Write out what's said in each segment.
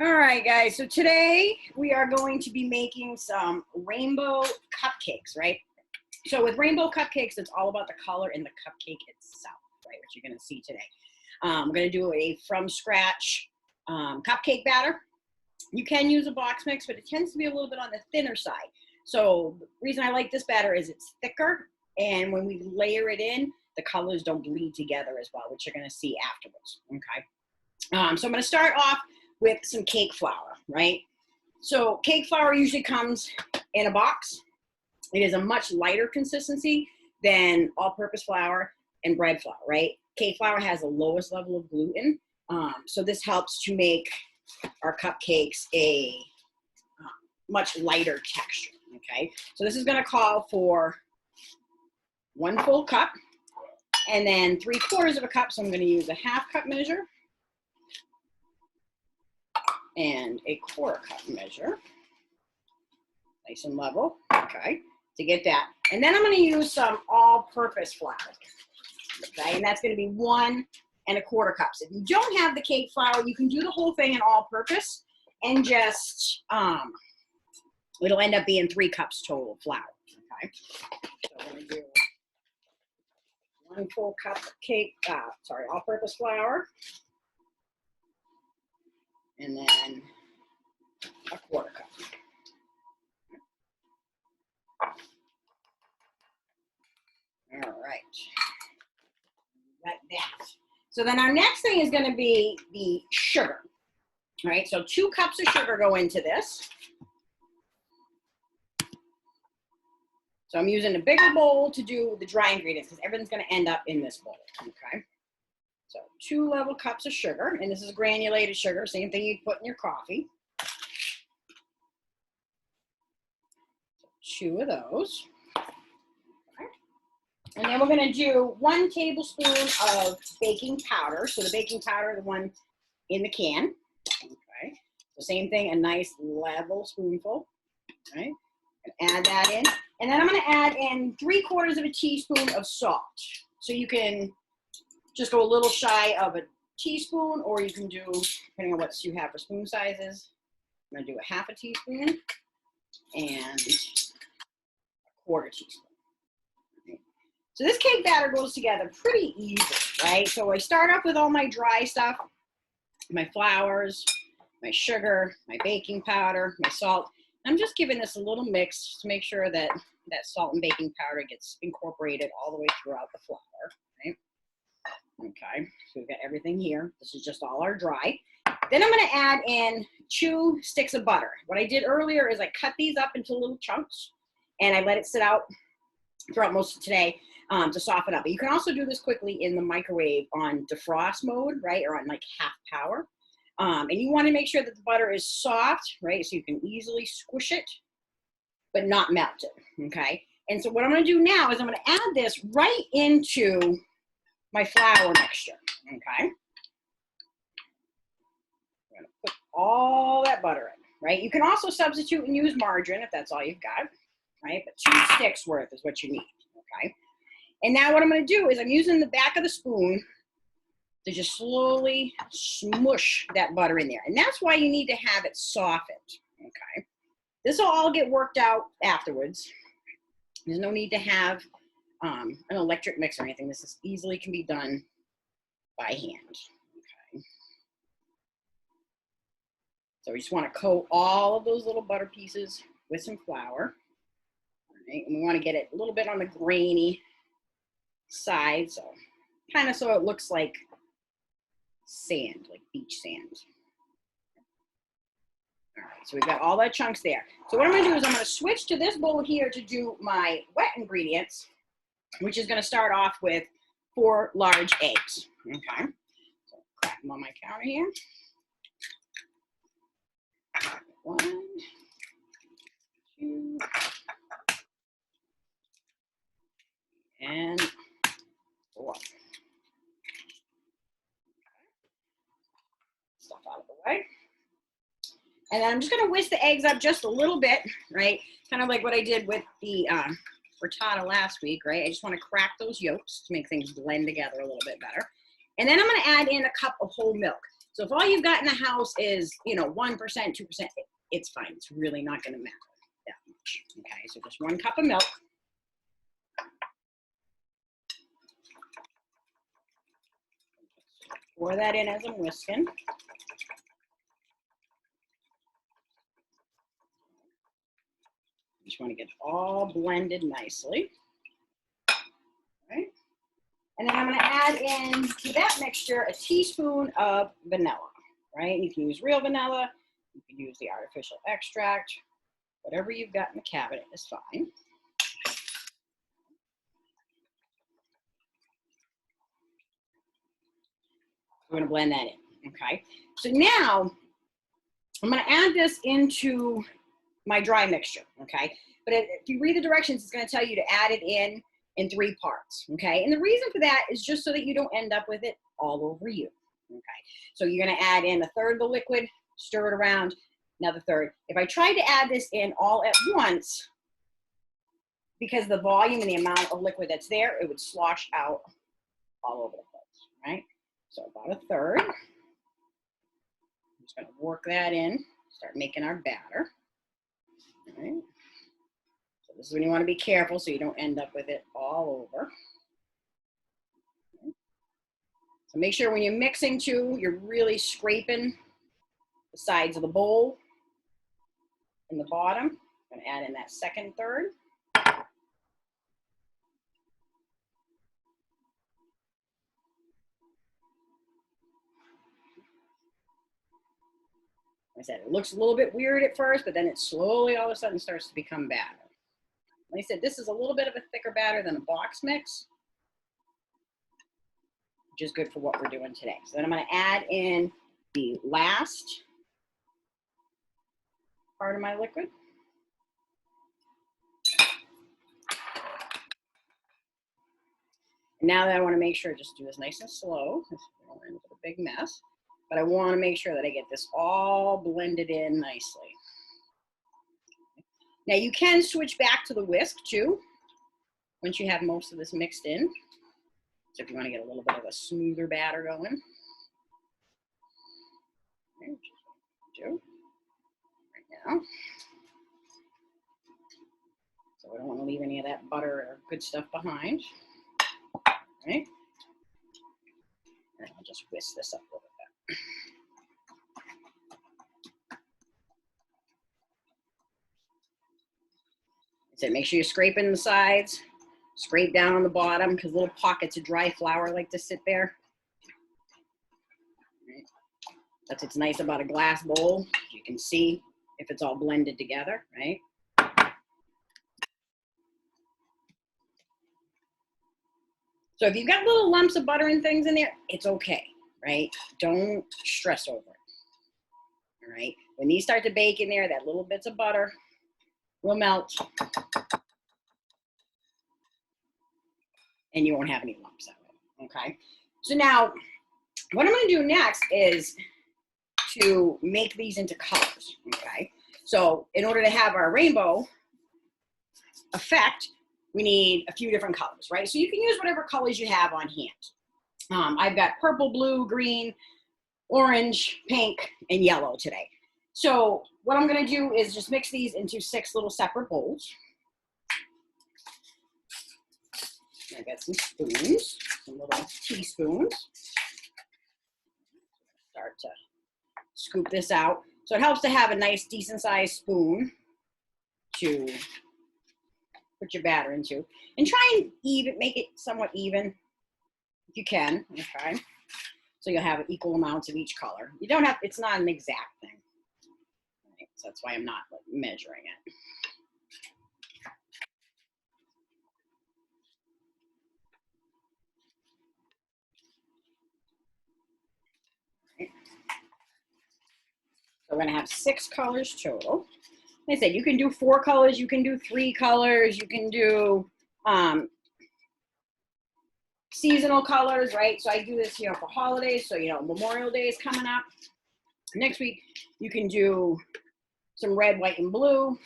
All right, guys, so today we are going to be making some rainbow cupcakes, right? So with rainbow cupcakes, it's all about the color in the cupcake itself, right, which you're going to see today. I'm going to do a from-scratch cupcake batter. You can use a box mix, but it tends to be a little bit on the thinner side. So the reason I like this batter is it's thicker, and when we layer it in, the colors don't bleed together as well, which you're going to see afterwards, okay? So I'm going to start off with some cake flour, right? So cake flour usually comes in a box. It is a much lighter consistency than all-purpose flour and bread flour, right? Cake flour has the lowest level of gluten, so this helps to make our cupcakes a much lighter texture, okay? So this is gonna call for 1 full cup and then 3/4 of a cup, so I'm gonna use a 1/2 cup measure and a 1/4 cup measure, nice and level, okay, to get that. And then I'm going to use some all-purpose flour, okay, and that's going to be 1 1/4 cups. If you don't have the cake flour, you can do the whole thing in all-purpose and just, it'll end up being 3 cups total of flour, okay. So I'm going to do 1 full cup of all-purpose flour. And then a 1/4 cup. All right, like that. So then our next thing is going to be the sugar. All right, so 2 cups of sugar go into this. So I'm using a bigger bowl to do the dry ingredients because everything's going to end up in this bowl, okay? So 2 level cups of sugar, and this is granulated sugar, same thing you'd put in your coffee. 2 of those. Okay. And then we're gonna do 1 tablespoon of baking powder. So the baking powder, the one in the can. Okay. So same thing, a nice level spoonful. Right. And add that in. And then I'm gonna add in 3/4 of a teaspoon of salt. So you can just go a little shy of a teaspoon, or you can do, depending on what you have for spoon sizes, I'm going to do a 1/2 teaspoon and a 1/4 teaspoon. Okay. So this cake batter goes together pretty easy, right? So I start off with all my dry stuff, my flours, my sugar, my baking powder, my salt. I'm just giving this a little mix to make sure that that salt and baking powder gets incorporated all the way throughout the flour, right? Okay, so we've got everything here. This is just all our dry. Then I'm going to add in 2 sticks of butter. What I did earlier is I cut these up into little chunks, and I let it sit out throughout most of today to soften up. But you can also do this quickly in the microwave on defrost mode, right, or on like 1/2 power. And you want to make sure that the butter is soft, right, so you can easily squish it, but not melt it, okay? And so what I'm going to do now is I'm going to add this right into my flour mixture, okay? I'm gonna put all that butter in, right? You can also substitute and use margarine if that's all you've got, right? But 2 sticks worth is what you need, okay? And now what I'm gonna do is I'm using the back of the spoon to just slowly smush that butter in there. And that's why you need to have it softened, okay? This will all get worked out afterwards. There's no need to have an electric mix or anything. This is easily can be done by hand. Okay. So we just want to coat all of those little butter pieces with some flour. All right. And we want to get it a little bit on the grainy side, so kind of so it looks like sand, like beach sand. All right, so we've got all that chunks there. So what I'm going to do is I'm going to switch to this bowl here to do my wet ingredients, which is going to start off with 4 large eggs, okay? So crack them on my counter here. 1, 2, and 4. Okay. Stuff out of the way. And then I'm just going to whisk the eggs up just a little bit, right? Kind of like what I did with the frittata last week, right? I just want to crack those yolks to make things blend together a little bit better. And then I'm going to add in a cup of whole milk. So if all you've got in the house is, you know, 1%, 2%, it's fine. It's really not going to matter that much. Okay, so just 1 cup of milk. Pour that in as I'm whisking. Just want to get it all blended nicely. Right? And then I'm going to add in to that mixture a teaspoon of vanilla. Right? You can use real vanilla. You can use the artificial extract. Whatever you've got in the cabinet is fine. We're going to blend that in. Okay. So now I'm going to add this into my dry mixture. Okay. But if you read the directions, it's going to tell you to add it in 3 parts. Okay. And the reason for that is just so that you don't end up with it all over you. Okay. So you're going to add in 1/3 of the liquid, stir it around, another 1/3. If I tried to add this in all at once, because the volume and the amount of liquid that's there, it would slosh out all over the place, right? So about 1/3. I'm just going to work that in, start making our batter. All right. So this is when you want to be careful so you don't end up with it all over. Okay. So make sure when you're mixing too, you're really scraping the sides of the bowl and the bottom. I'm going to add in that second 1/3. Like I said, it looks a little bit weird at first, but then it slowly all of a sudden starts to become batter. Like I said, this is a little bit of a thicker batter than a box mix, which is good for what we're doing today. So then I'm going to add in the last part of my liquid. And now that I want to make sure, just do this nice and slow, because we don't end up with a big mess. But I want to make sure that I get this all blended in nicely. Now you can switch back to the whisk too, once you have most of this mixed in. So if you want to get a little bit of a smoother batter going. Okay, which is what I do right now. So I don't want to leave any of that butter or good stuff behind. Right? And I'll just whisk this up a little bit. So make sure you're scraping the sides, scrape down on the bottom because little pockets of dry flour like to sit there. Right. That's what's nice about a glass bowl. You can see if it's all blended together, right? So if you've got little lumps of butter and things in there, it's okay, right? Don't stress over it, all right? When these start to bake in there, that little bits of butter will melt and you won't have any lumps of it, okay? So now, what I'm gonna do next is to make these into colors, okay? So in order to have our rainbow effect, we need a few different colors, right? So you can use whatever colors you have on hand. I've got purple, blue, green, orange, pink, and yellow today. So what I'm gonna do is just mix these into 6 little separate bowls. I got some spoons, some little teaspoons. Start to scoop this out. So it helps to have a nice, decent sized spoon to put your batter into. And try and make it somewhat even if you can, okay? So you'll have equal amounts of each color. You don't have, it's not an exact thing. Right? So that's why I'm not like measuring it. Right. So we're gonna have 6 colors total. Like I said, you can do 4 colors, you can do 3 colors, you can do seasonal colors, right? So I do this, for holidays. So, Memorial Day is coming up. Next week, you can do some red, white, and blue,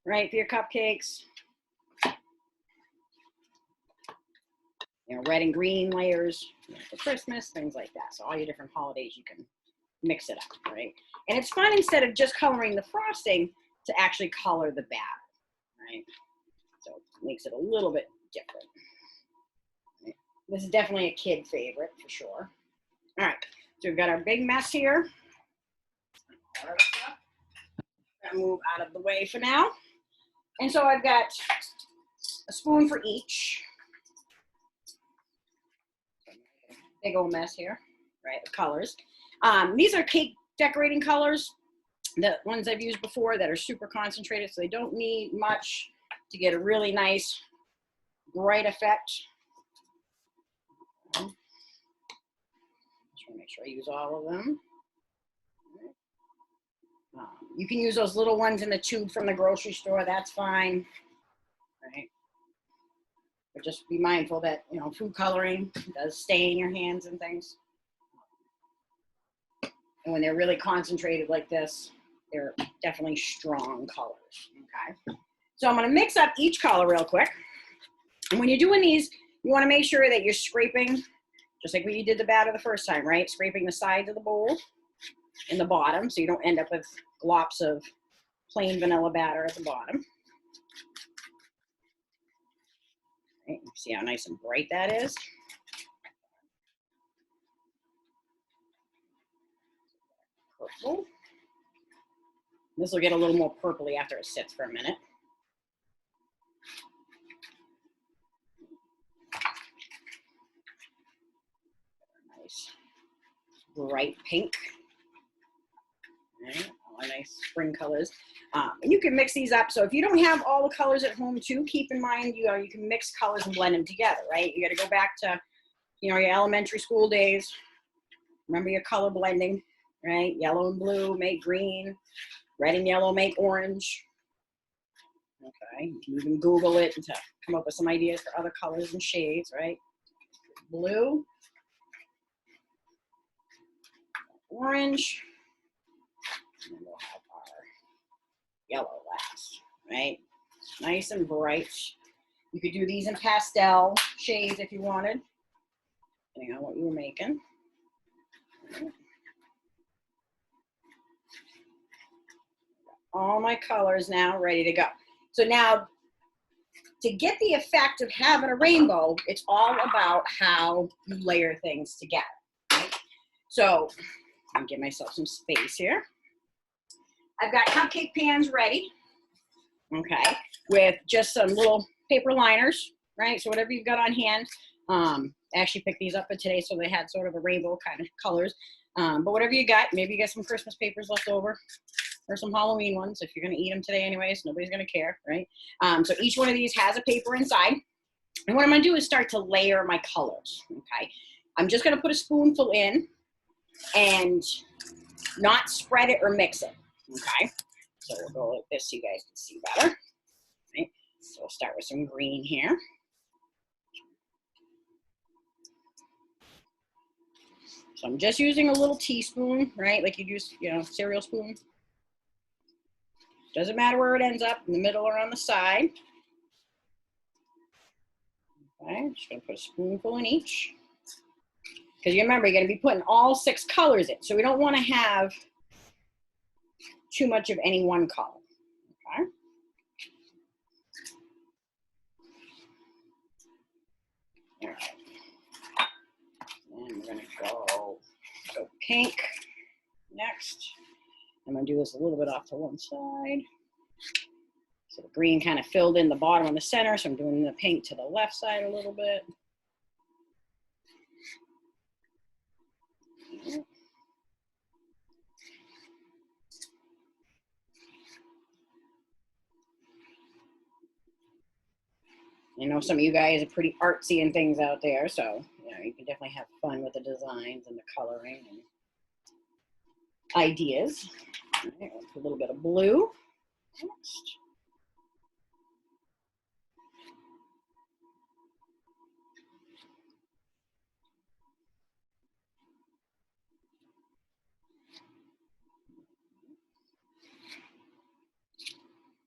right, for your cupcakes. You know, red and green layers, you know, for Christmas, things like that. So all your different holidays, you can mix it up, right? And it's fun, instead of just coloring the frosting, to actually color the batter, right? So it makes it a little bit different. Right? This is definitely a kid favorite for sure. All right, so we've got our big mess here. Gotta move out of the way for now. And so I've got a spoon for each. Big old mess here, right? The colors. These are cake decorating colors, the ones I've used before that are super concentrated, so they don't need much to get a really nice bright effect. Just want to make sure I use all of them. You can use those little ones in the tube from the grocery store, that's fine, right? But just be mindful that, you know, food coloring does stain your hands and things. And when they're really concentrated like this, they're definitely strong colors, okay? So I'm gonna mix up each color real quick. And when you're doing these, you wanna make sure that you're scraping, just like when you did the batter the first time, right? Scraping the sides of the bowl and the bottom, so you don't end up with glops of plain vanilla batter at the bottom. Right, see how nice and bright that is? Purple. This will get a little more purpley after it sits for a minute. Nice bright pink. Right, all nice spring colors. And you can mix these up. So if you don't have all the colors at home too, keep in mind, you know, you can mix colors and blend them together, right? You got to go back to, you know, your elementary school days. Remember your color blending, right? Yellow and blue make green. Red and yellow make orange. Okay, you can even Google it to come up with some ideas for other colors and shades, right? Blue. Orange. And then we'll have our yellow last, right? Nice and bright. You could do these in pastel shades if you wanted, depending on what you were making. All my colors now ready to go. So now, to get the effect of having a rainbow, it's all about how you layer things together. Right? So I'll give myself some space here. I've got cupcake pans ready, okay, with just some little paper liners, right? So whatever you've got on hand. I actually picked these up for today, so they had sort of a rainbow kind of colors. But whatever you got, maybe you got some Christmas papers left over, or some Halloween ones if you're going to eat them today anyways. Nobody's going to care, right? So each one of these has a paper inside. And what I'm going to do is start to layer my colors, okay? I'm just going to put a spoonful in and not spread it or mix it, okay? So we'll go like this so you guys can see better, right? So we'll start with some green here. So I'm just using a little teaspoon, right? Like you'd use, you know, cereal spoon. Doesn't matter where it ends up, in the middle or on the side. Okay, I'm just gonna put a spoonful in each. Because you remember, you're gonna be putting all 6 colors in. So we don't wanna have too much of any one color, okay? All right. And we're gonna go pink next. I'm gonna do this a little bit off to one side. So the green kind of filled in the bottom and the center, so I'm doing the pink to the left side a little bit. I know some of you guys are pretty artsy and things out there, so you know, you can definitely have fun with the designs and the coloring and ideas. All right, a little bit of blue next.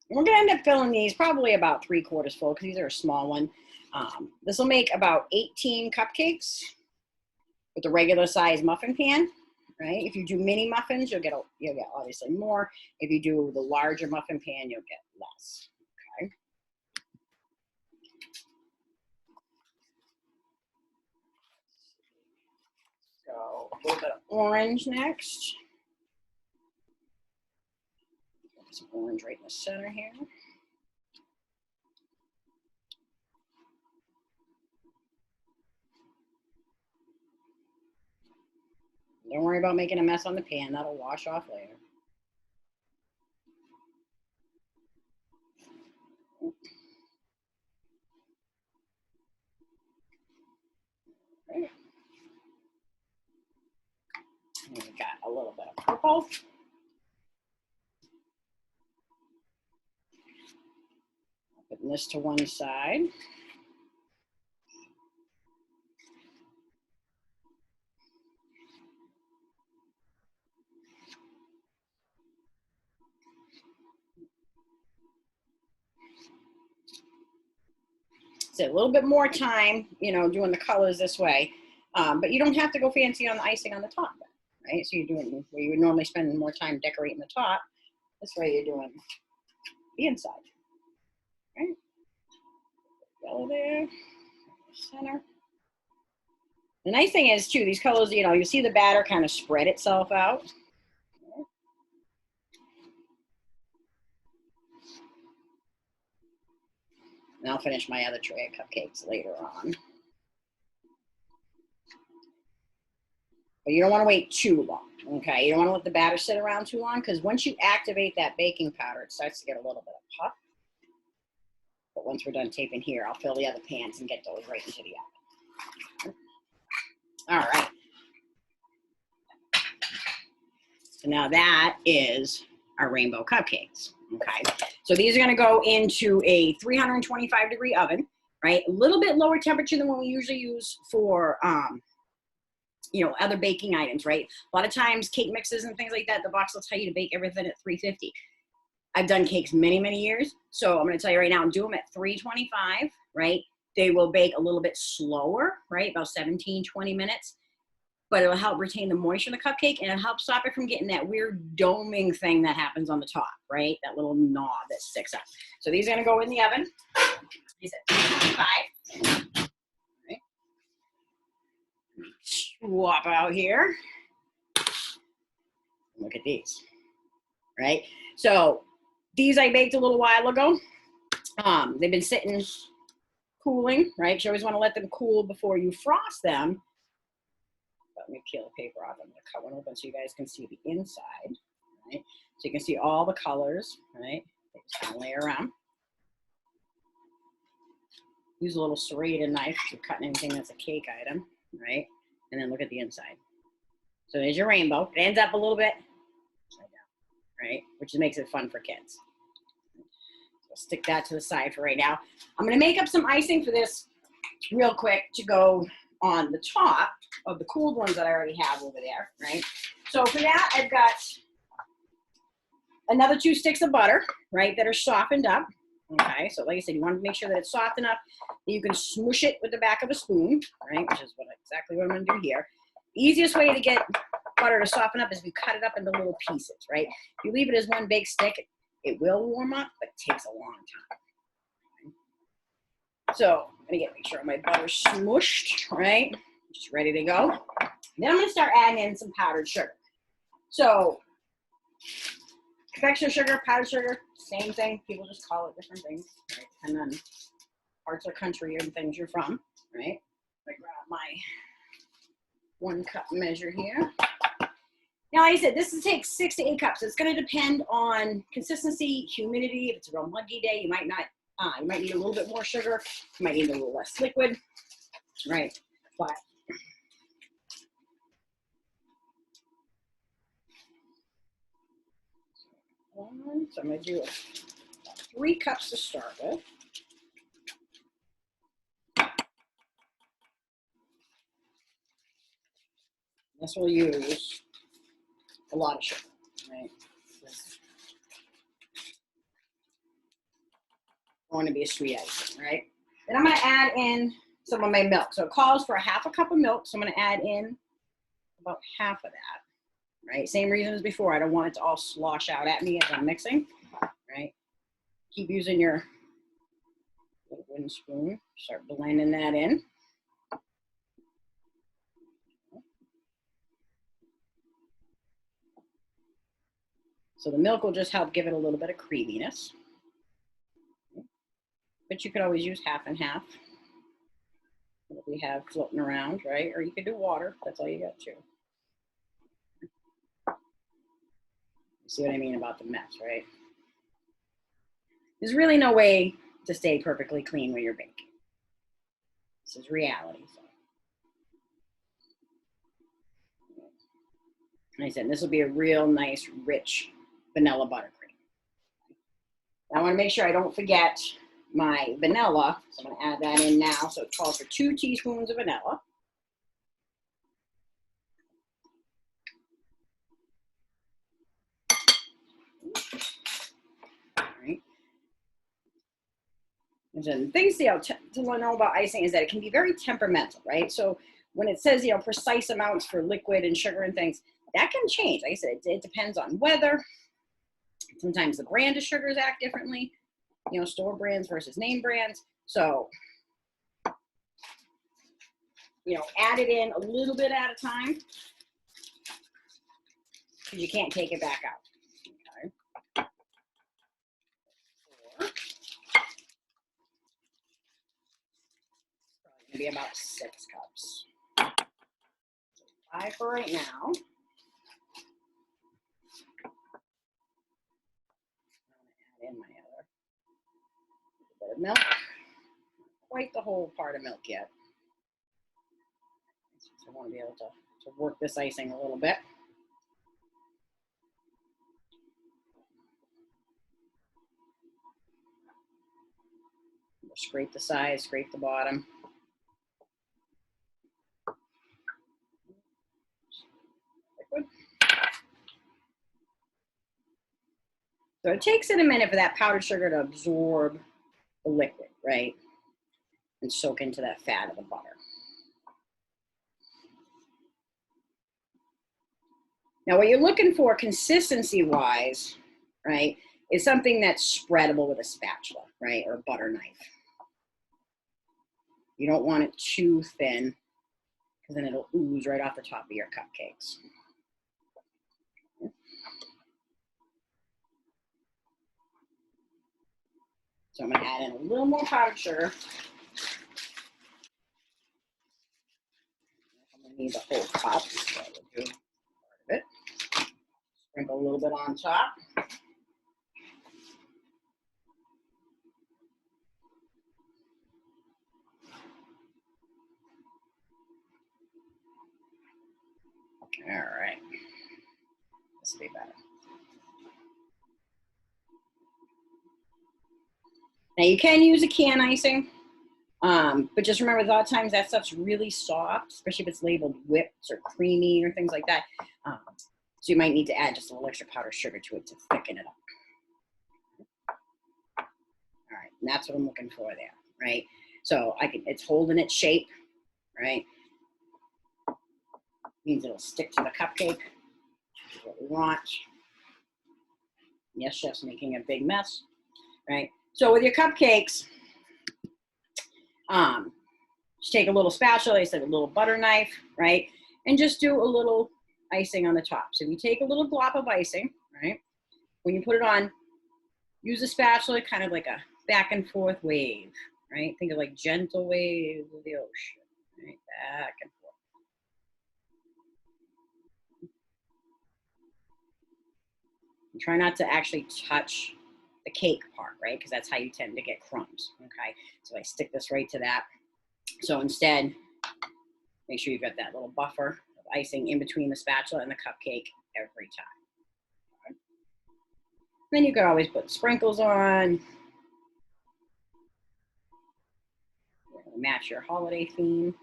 And we're gonna end up filling these probably about 3/4 full because these are a small one. This will make about 18 cupcakes with the regular size muffin pan, right? If you do mini muffins, you'll get obviously more. If you do the larger muffin pan, you'll get less, okay? So a little bit of orange next. Some orange right in the center here. Don't worry about making a mess on the pan. That'll wash off later. Right. And we got a little bit of purple. Putting this to one side. So a little bit more time, you know, doing the colors this way. But you don't have to go fancy on the icing on the top, right? So you're doing where you would normally spend more time decorating the top. This way you're doing the inside, right? Yellow there, center. The nice thing is too, these colors, you know, you see the batter kind of spread itself out. And I'll finish my other tray of cupcakes later on. But you don't want to wait too long, okay? You don't want to let the batter sit around too long because once you activate that baking powder, it starts to get a little bit of puff. But once we're done taping here, I'll fill the other pans and get those right into the oven. All right. So now that is our rainbow cupcakes, okay? So these are gonna go into a 325-degree oven, right? A little bit lower temperature than what we usually use for, you know, other baking items, right? A lot of times cake mixes and things like that, the box will tell you to bake everything at 350. I've done cakes many, many years. So I'm gonna tell you right now, do them at 325, right? They will bake a little bit slower, right? About 17, 20 minutes, but it'll help retain the moisture in the cupcake and it'll help stop it from getting that weird doming thing that happens on the top, right? That little knob that sticks up. So these are gonna go in the oven. These at 325. Right. Swap out here. Look at these, right? So these I baked a little while ago. They've been sitting cooling, right? You always want to let them cool before you frost them. Let me peel the paper off. I'm going to cut one open so you guys can see the inside, right? So you can see all the colors, right? They just kind of lay around. Use a little serrated knife if you're cutting anything that's a cake item, right? And then look at the inside. So there's your rainbow. It ends up a little bit upside down, right? Which makes it fun for kids. So stick that to the side for right now. I'm going to make up some icing for this real quick to go on the top of the cooled ones that I already have over there, right? So for that, I've got another 2 sticks of butter, right, that are softened up. Okay, so like I said, you want to make sure that it's soft enough that you can smoosh it with the back of a spoon, right, which is exactly what I'm going to do here. The easiest way to get butter to soften up is if you cut it up into little pieces, right? If you leave it as one big stick, it will warm up, but it takes a long time. So I'm going to make sure my butter's smooshed, right? Just ready to go. Then I'm going to start adding in some powdered sugar. So confectioner sugar, powdered sugar, same thing. People just call it different things, right? And then parts of the country and things you're from, right? I grab my 1 cup measure here. Now, like I said, this takes 6 to 8 cups. It's going to depend on consistency, humidity. If it's a real muggy day, you might not. You might need a little bit more sugar. You might need a little less liquid, right? But so I'm going to do 3 cups to start with. This will use a lot of sugar, right? I want to be a sweet icing, right? Then I'm going to add in some of my milk. So it calls for a half a cup of milk. So I'm going to add in about half of that, right? Same reason as before. I don't want it to all slosh out at me as I'm mixing, right? Keep using your little wooden spoon. Start blending that in. So the milk will just help give it a little bit of creaminess. But you could always use half and half. What we have floating around, right? Or you could do water. That's all you got too. You see what I mean about the mess, right? There's really no way to stay perfectly clean when you're baking. This is reality. So. Like I said, this will be a real nice, rich vanilla buttercream. I want to make sure I don't forget my vanilla. So I'm going to add that in now. So it calls for 2 teaspoons of vanilla. All right. And then things to know about icing is that it can be very temperamental, right? So when it says, precise amounts for liquid and sugar and things, that can change. Like I said, it depends on weather. Sometimes the brand of sugars act differently, store brands versus name brands. So, add it in a little bit at a time because you can't take it back out. Okay. Probably gonna be about 6 cups. 5 for right now. I'm gonna add in my other bit of milk. Not quite the whole part of milk yet. So I want to be able to work this icing a little bit. Scrape the sides, scrape the bottom. Liquid. So it takes it a minute for that powdered sugar to absorb the liquid, right? And soak into that fat of the butter. Now what you're looking for consistency-wise, right, is something that's spreadable with a spatula, right, or a butter knife. You don't want it too thin because then it'll ooze right off the top of your cupcakes. So I'm going to add in a little more powdered sugar. I'm going to need the whole cup, so we'll do part of it. Sprinkle a little bit on top. All right, this will be better. Now you can use a can icing, but just remember a lot of times that stuff's really soft, especially if it's labeled whipped or creamy or things like that. So you might need to add just a little extra powdered sugar to it to thicken it up. All right, and that's what I'm looking for there, right? So it's holding its shape, right? Means it'll stick to the cupcake, which is what we want. Yes, chef's making a big mess, right? So with your cupcakes, just take a little spatula, I said a little butter knife, right? And just do a little icing on the top. So we take a little glop of icing, right? When you put it on, use a spatula, kind of like a back and forth wave, right? Think of like gentle waves of the ocean, right? Back and forth. And try not to actually touch the cake part, right? Because that's how you tend to get crumbs, okay? So I stick this right to that. So instead, make sure you've got that little buffer of icing in between the spatula and the cupcake every time. Okay. Then you could always put sprinkles on. Match your holiday theme.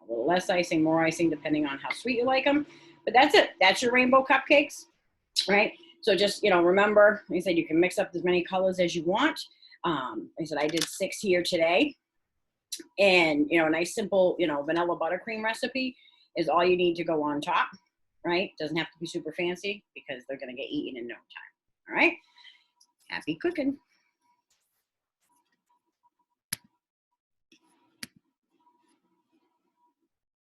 A little less icing, more icing, depending on how sweet you like them. But that's it. That's your rainbow cupcakes, right? So just, you know, remember, like I said, you can mix up as many colors as you want. Like I said, I did 6 here today. And, you know, a nice simple, you know, vanilla buttercream recipe is all you need to go on top, right? Doesn't have to be super fancy because they're going to get eaten in no time. All right. Happy cooking.